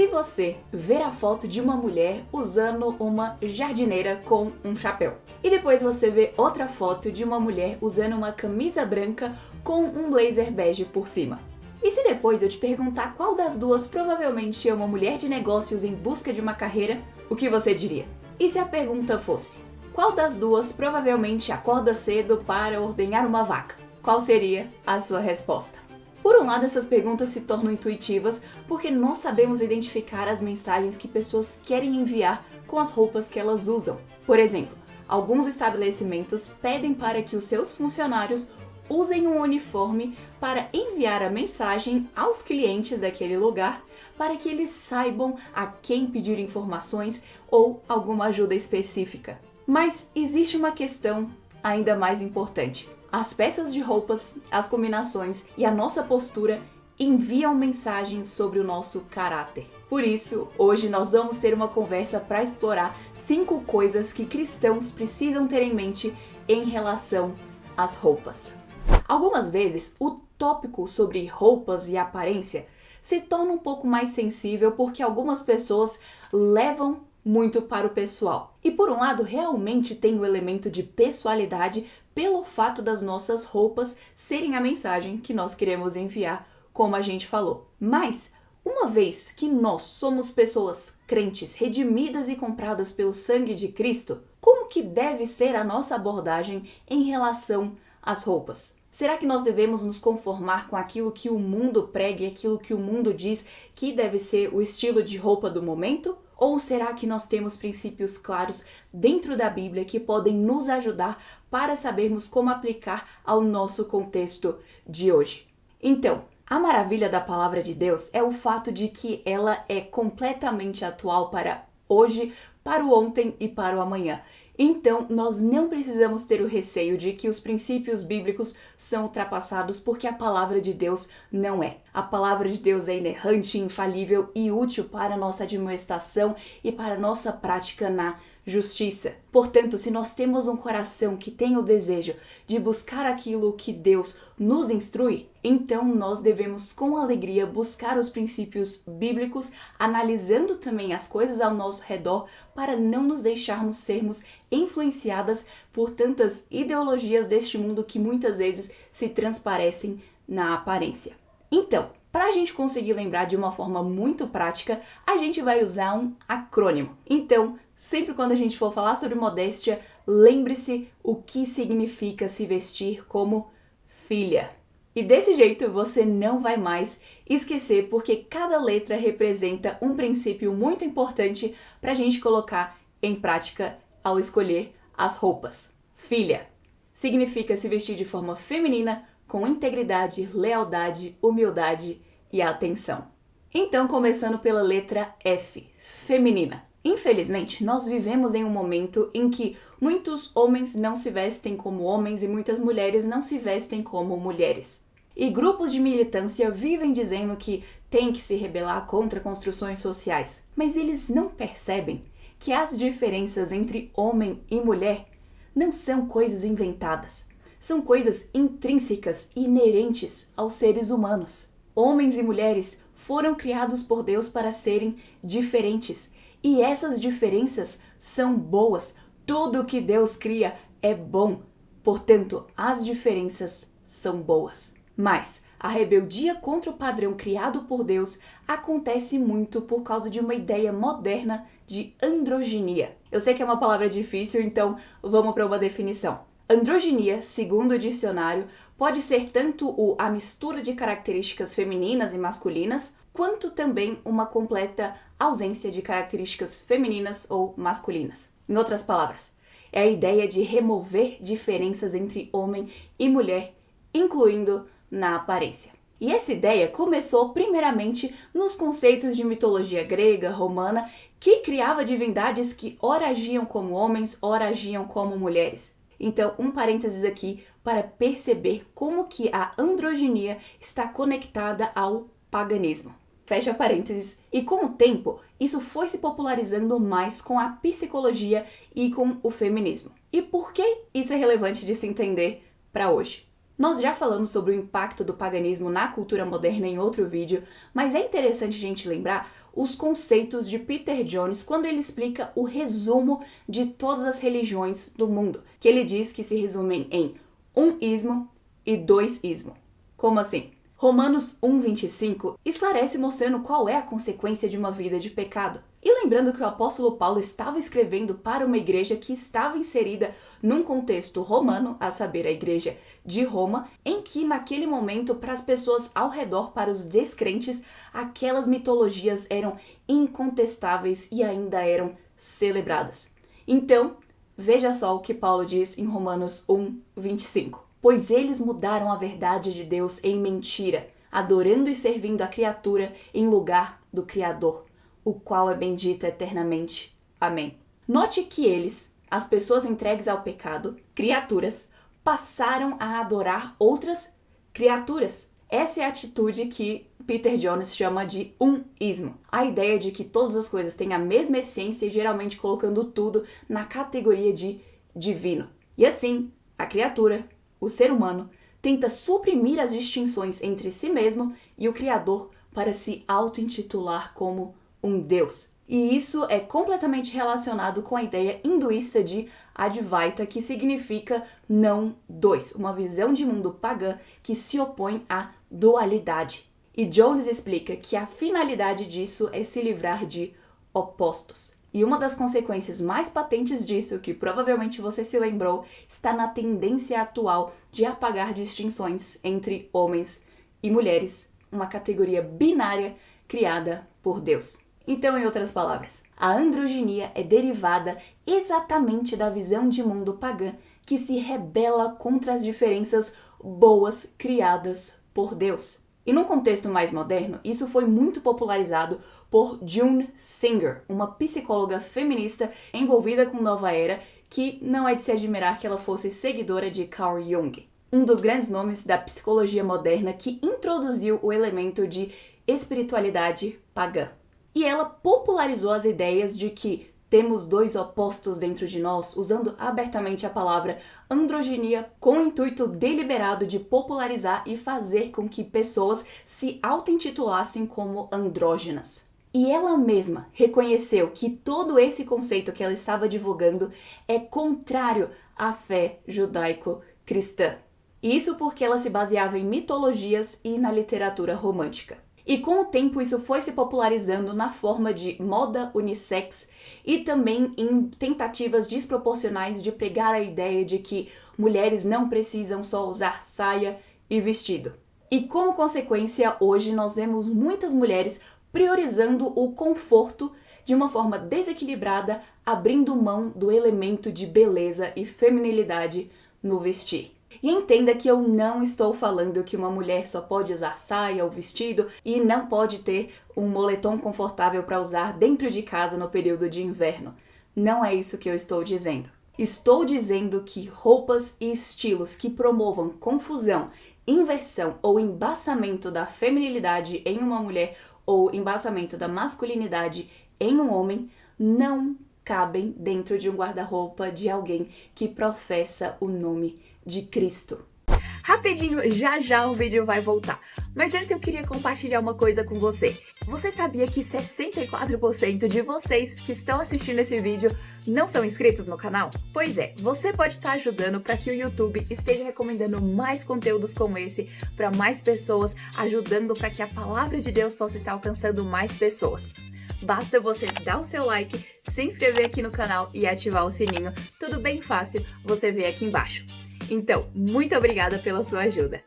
Se você ver a foto de uma mulher usando uma jardineira com um chapéu, e depois você vê outra foto de uma mulher usando uma camisa branca com um blazer bege por cima, e se depois eu te perguntar qual das duas provavelmente é uma mulher de negócios em busca de uma carreira, o que você diria? E se a pergunta fosse, qual das duas provavelmente acorda cedo para ordenhar uma vaca? Qual seria a sua resposta? Por um lado, essas perguntas se tornam intuitivas porque nós sabemos identificar as mensagens que pessoas querem enviar com as roupas que elas usam. Por exemplo, alguns estabelecimentos pedem para que os seus funcionários usem um uniforme para enviar a mensagem aos clientes daquele lugar para que eles saibam a quem pedir informações ou alguma ajuda específica. Mas existe uma questão ainda mais importante. As peças de roupas, as combinações e a nossa postura enviam mensagens sobre o nosso caráter. Por isso, hoje nós vamos ter uma conversa para explorar 5 coisas que cristãos precisam ter em mente em relação às roupas. Algumas vezes, o tópico sobre roupas e aparência se torna um pouco mais sensível porque algumas pessoas levam muito para o pessoal. E por um lado, realmente tem o elemento de pessoalidade pelo fato das nossas roupas serem a mensagem que nós queremos enviar, como a gente falou. Mas, uma vez que nós somos pessoas crentes, redimidas e compradas pelo sangue de Cristo, como que deve ser a nossa abordagem em relação às roupas? Será que nós devemos nos conformar com aquilo que o mundo prega e aquilo que o mundo diz que deve ser o estilo de roupa do momento? Ou será que nós temos princípios claros dentro da Bíblia que podem nos ajudar para sabermos como aplicar ao nosso contexto de hoje? Então, a maravilha da palavra de Deus é o fato de que ela é completamente atual para hoje, para o ontem e para o amanhã. Então, nós não precisamos ter o receio de que os princípios bíblicos são ultrapassados porque a palavra de Deus não é. A palavra de Deus é inerrante, infalível e útil para a nossa admoestação e para a nossa prática na justiça. Portanto, se nós temos um coração que tem o desejo de buscar aquilo que Deus nos instrui, então nós devemos com alegria buscar os princípios bíblicos, analisando também as coisas ao nosso redor para não nos deixarmos sermos influenciadas por tantas ideologias deste mundo que muitas vezes se transparecem na aparência. Então, para a gente conseguir lembrar de uma forma muito prática, a gente vai usar um acrônimo. Então, sempre quando a gente for falar sobre modéstia, lembre-se o que significa se vestir como filha. E desse jeito você não vai mais esquecer, porque cada letra representa um princípio muito importante para a gente colocar em prática ao escolher as roupas. Filha significa se vestir de forma feminina, com integridade, lealdade, humildade e atenção. Então, começando pela letra F, feminina. Infelizmente, nós vivemos em um momento em que muitos homens não se vestem como homens e muitas mulheres não se vestem como mulheres. E grupos de militância vivem dizendo que tem que se rebelar contra construções sociais, mas eles não percebem que as diferenças entre homem e mulher não são coisas inventadas, são coisas intrínsecas e inerentes aos seres humanos. Homens e mulheres foram criados por Deus para serem diferentes. E essas diferenças são boas. Tudo o que Deus cria é bom. Portanto, as diferenças são boas. Mas a rebeldia contra o padrão criado por Deus acontece muito por causa de uma ideia moderna de androginia. Eu sei que é uma palavra difícil, então vamos para uma definição. Androginia, segundo o dicionário, pode ser tanto a mistura de características femininas e masculinas, quanto também uma completa ausência de características femininas ou masculinas. Em outras palavras, é a ideia de remover diferenças entre homem e mulher, incluindo na aparência. E essa ideia começou primeiramente nos conceitos de mitologia grega, romana, que criava divindades que ora agiam como homens, ora agiam como mulheres. Então, um parênteses aqui para perceber como que a androginia está conectada ao paganismo. Fecha parênteses. E com o tempo, isso foi se popularizando mais com a psicologia e com o feminismo. E por que isso é relevante de se entender para hoje? Nós já falamos sobre o impacto do paganismo na cultura moderna em outro vídeo, mas é interessante a gente lembrar os conceitos de Peter Jones quando ele explica o resumo de todas as religiões do mundo, que ele diz que se resumem em um ismo e dois ismo. Como assim? Romanos 1:25 esclarece mostrando qual é a consequência de uma vida de pecado. E lembrando que o apóstolo Paulo estava escrevendo para uma igreja que estava inserida num contexto romano, a saber, a igreja de Roma, em que naquele momento, para as pessoas ao redor, para os descrentes, aquelas mitologias eram incontestáveis e ainda eram celebradas. Então, veja só o que Paulo diz em Romanos 1:25. Pois eles mudaram a verdade de Deus em mentira, adorando e servindo a criatura em lugar do Criador, o qual é bendito eternamente. Amém. Note que eles, as pessoas entregues ao pecado, criaturas, passaram a adorar outras criaturas. Essa é a atitude que Peter Jones chama de unismo. A ideia de que todas as coisas têm a mesma essência e geralmente colocando tudo na categoria de divino. E assim, a criatura, o ser humano, tenta suprimir as distinções entre si mesmo e o Criador para se auto-intitular como um Deus. E isso é completamente relacionado com a ideia hinduísta de Advaita, que significa não dois, uma visão de mundo pagã que se opõe à dualidade. E Jones explica que a finalidade disso é se livrar de opostos. E uma das consequências mais patentes disso, que provavelmente você se lembrou, está na tendência atual de apagar distinções entre homens e mulheres, uma categoria binária criada por Deus. Então, em outras palavras, a androginia é derivada exatamente da visão de mundo pagã que se rebela contra as diferenças boas criadas por Deus. E num contexto mais moderno, isso foi muito popularizado por June Singer, uma psicóloga feminista envolvida com Nova Era, que não é de se admirar que ela fosse seguidora de Carl Jung, um dos grandes nomes da psicologia moderna que introduziu o elemento de espiritualidade pagã. E ela popularizou as ideias de que temos dois opostos dentro de nós, usando abertamente a palavra androginia com o intuito deliberado de popularizar e fazer com que pessoas se auto-intitulassem como andrógenas. E ela mesma reconheceu que todo esse conceito que ela estava divulgando é contrário à fé judaico-cristã. Isso porque ela se baseava em mitologias e na literatura romântica. E com o tempo isso foi se popularizando na forma de moda unissex e também em tentativas desproporcionais de pregar a ideia de que mulheres não precisam só usar saia e vestido. E como consequência, hoje nós vemos muitas mulheres priorizando o conforto de uma forma desequilibrada, abrindo mão do elemento de beleza e feminilidade no vestir. E entenda que eu não estou falando que uma mulher só pode usar saia ou vestido e não pode ter um moletom confortável para usar dentro de casa no período de inverno. Não é isso que eu estou dizendo. Estou dizendo que roupas e estilos que promovam confusão, inversão ou embaçamento da feminilidade em uma mulher ou embaçamento da masculinidade em um homem não cabem dentro de um guarda-roupa de alguém que professa o nome de Cristo. Rapidinho, já já o vídeo vai voltar. Mas antes eu queria compartilhar uma coisa com você. Você sabia que 64% de vocês que estão assistindo esse vídeo não são inscritos no canal? Pois é, você pode estar ajudando para que o YouTube esteja recomendando mais conteúdos como esse para mais pessoas, ajudando para que a palavra de Deus possa estar alcançando mais pessoas. Basta você dar o seu like, se inscrever aqui no canal e ativar o sininho. Tudo bem fácil, você vê aqui embaixo. Então, muito obrigada pela sua ajuda.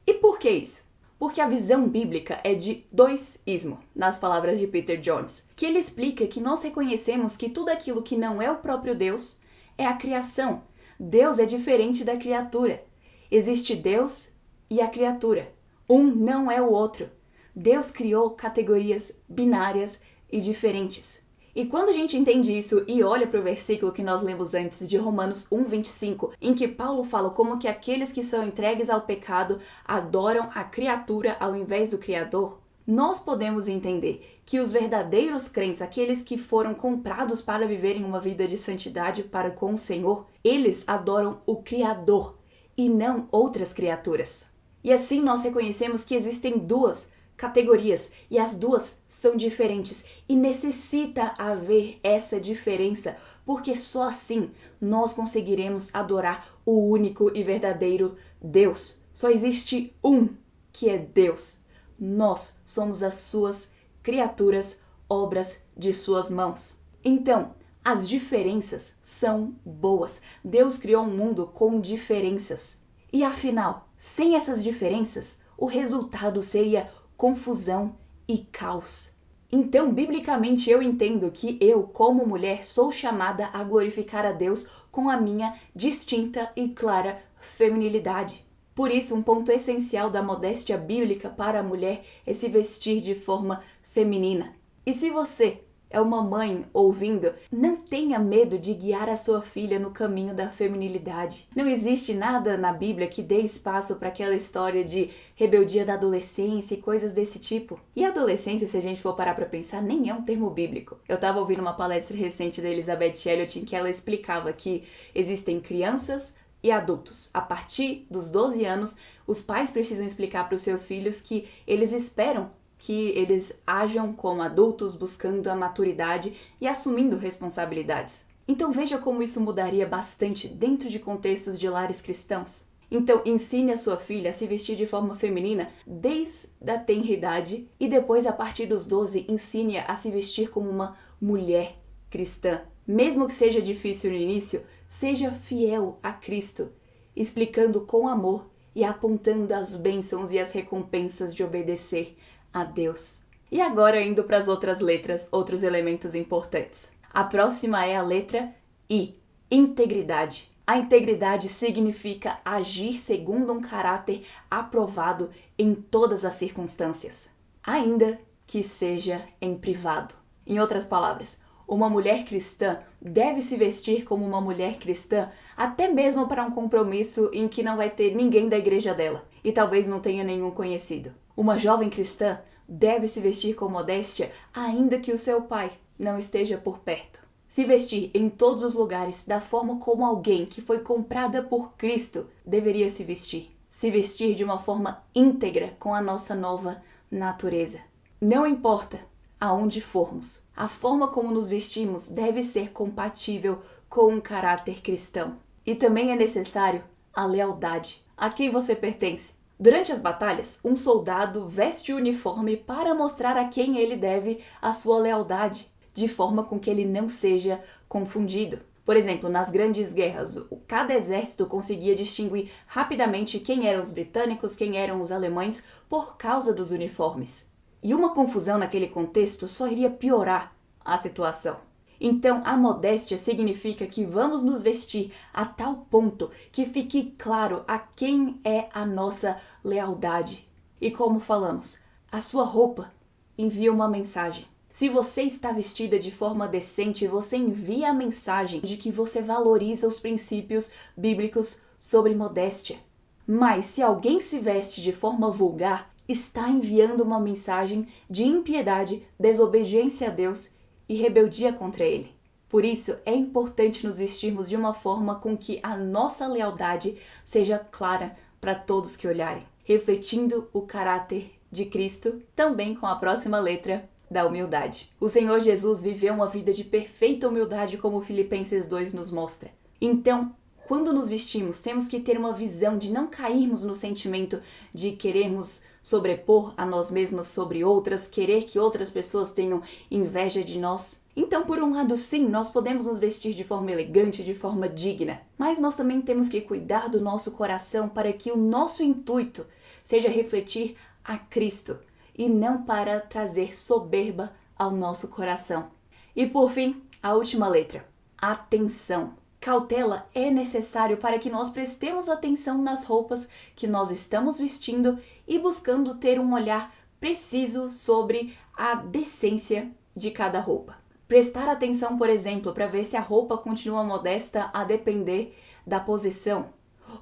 E por que isso? Porque a visão bíblica é de dois-ismo, nas palavras de Peter Jones, que ele explica que nós reconhecemos que tudo aquilo que não é o próprio Deus é a criação. Deus é diferente da criatura. Existe Deus e a criatura. Um não é o outro. Deus criou categorias binárias e diferentes. E quando a gente entende isso e olha para o versículo que nós lemos antes de Romanos 1:25, em que Paulo fala como que aqueles que são entregues ao pecado adoram a criatura ao invés do Criador, nós podemos entender que os verdadeiros crentes, aqueles que foram comprados para viverem uma vida de santidade para com o Senhor, eles adoram o Criador. e não outras criaturas. E assim nós reconhecemos que existem duas categorias e as duas são diferentes e necessita haver essa diferença, porque só assim nós conseguiremos adorar o único e verdadeiro Deus. Só existe um, que é Deus. Nós somos as suas criaturas, obras de suas mãos. Então, as diferenças são boas. Deus criou um mundo com diferenças. E afinal, sem essas diferenças, o resultado seria confusão e caos. Então, biblicamente, eu entendo que eu, como mulher, sou chamada a glorificar a Deus com a minha distinta e clara feminilidade. Por isso, um ponto essencial da modéstia bíblica para a mulher é se vestir de forma feminina. E se você é uma mãe ouvindo, não tenha medo de guiar a sua filha no caminho da feminilidade. Não existe nada na Bíblia que dê espaço para aquela história de rebeldia da adolescência e coisas desse tipo. E adolescência, se a gente for parar para pensar, nem é um termo bíblico. Eu estava ouvindo uma palestra recente da Elizabeth Elliot em que ela explicava que existem crianças e adultos. A partir dos 12 anos, os pais precisam explicar para os seus filhos que eles esperam que eles ajam como adultos buscando a maturidade e assumindo responsabilidades. Então veja como isso mudaria bastante dentro de contextos de lares cristãos. Então ensine a sua filha a se vestir de forma feminina desde a tenra idade e depois, a partir dos 12, ensine-a a se vestir como uma mulher cristã. Mesmo que seja difícil no início, seja fiel a Cristo, explicando com amor e apontando as bênçãos e as recompensas de obedecer a Deus. E agora, indo para as outras letras, outros elementos importantes. A próxima é a letra I, integridade. A integridade significa agir segundo um caráter aprovado em todas as circunstâncias, ainda que seja em privado. Em outras palavras, uma mulher cristã deve se vestir como uma mulher cristã, até mesmo para um compromisso em que não vai ter ninguém da igreja dela e talvez não tenha nenhum conhecido. Uma jovem cristã deve se vestir com modéstia, ainda que o seu pai não esteja por perto. Se vestir em todos os lugares da forma como alguém que foi comprada por Cristo deveria se vestir. Se vestir de uma forma íntegra com a nossa nova natureza. Não importa aonde formos, a forma como nos vestimos deve ser compatível com um caráter cristão. E também é necessário a lealdade. A quem você pertence? Durante as batalhas, um soldado veste o uniforme para mostrar a quem ele deve a sua lealdade, de forma com que ele não seja confundido. Por exemplo, nas grandes guerras, cada exército conseguia distinguir rapidamente quem eram os britânicos, quem eram os alemães, por causa dos uniformes. E uma confusão naquele contexto só iria piorar a situação. Então, a modéstia significa que vamos nos vestir a tal ponto que fique claro a quem é a nossa lealdade. E como falamos, a sua roupa envia uma mensagem. Se você está vestida de forma decente, você envia a mensagem de que você valoriza os princípios bíblicos sobre modéstia. Mas se alguém se veste de forma vulgar, está enviando uma mensagem de impiedade, desobediência a Deus e rebeldia contra ele. Por isso, é importante nos vestirmos de uma forma com que a nossa lealdade seja clara para todos que olharem, refletindo o caráter de Cristo, também com a próxima letra da humildade. O Senhor Jesus viveu uma vida de perfeita humildade, como Filipenses 2 nos mostra. Então, quando nos vestimos, temos que ter uma visão de não cairmos no sentimento de querermos sobrepor a nós mesmas sobre outras, querer que outras pessoas tenham inveja de nós. Então, por um lado, sim, nós podemos nos vestir de forma elegante, de forma digna, mas nós também temos que cuidar do nosso coração para que o nosso intuito seja refletir a Cristo e não para trazer soberba ao nosso coração. E por fim, a última letra, atenção. Cautela é necessário para que nós prestemos atenção nas roupas que nós estamos vestindo e buscando ter um olhar preciso sobre a decência de cada roupa. Prestar atenção, por exemplo, para ver se a roupa continua modesta a depender da posição,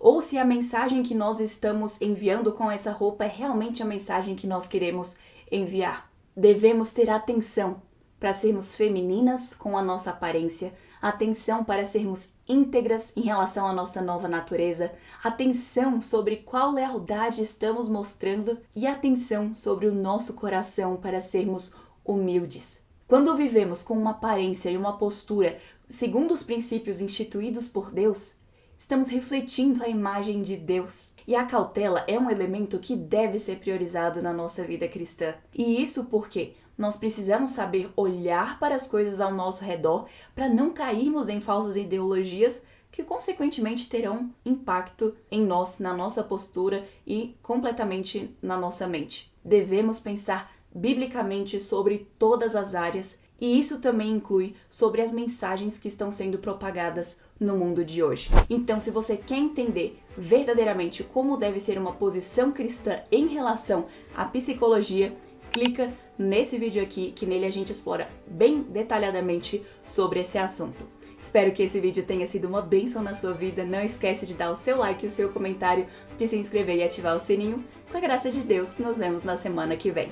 ou se a mensagem que nós estamos enviando com essa roupa é realmente a mensagem que nós queremos enviar. Devemos ter atenção para sermos femininas com a nossa aparência, atenção para sermos íntegras em relação à nossa nova natureza, atenção sobre qual lealdade estamos mostrando e atenção sobre o nosso coração para sermos humildes. Quando vivemos com uma aparência e uma postura segundo os princípios instituídos por Deus, estamos refletindo a imagem de Deus. E a cautela é um elemento que deve ser priorizado na nossa vida cristã. E isso porque nós precisamos saber olhar para as coisas ao nosso redor para não cairmos em falsas ideologias que consequentemente terão impacto em nós, na nossa postura e completamente na nossa mente. Devemos pensar biblicamente sobre todas as áreas, e isso também inclui sobre as mensagens que estão sendo propagadas no mundo de hoje. Então, se você quer entender verdadeiramente como deve ser uma posição cristã em relação à psicologia, clica nesse vídeo aqui, que nele a gente explora bem detalhadamente sobre esse assunto. Espero que esse vídeo tenha sido uma bênção na sua vida. Não esquece de dar o seu like e o seu comentário, de se inscrever e ativar o sininho. Com a graça de Deus, nos vemos na semana que vem.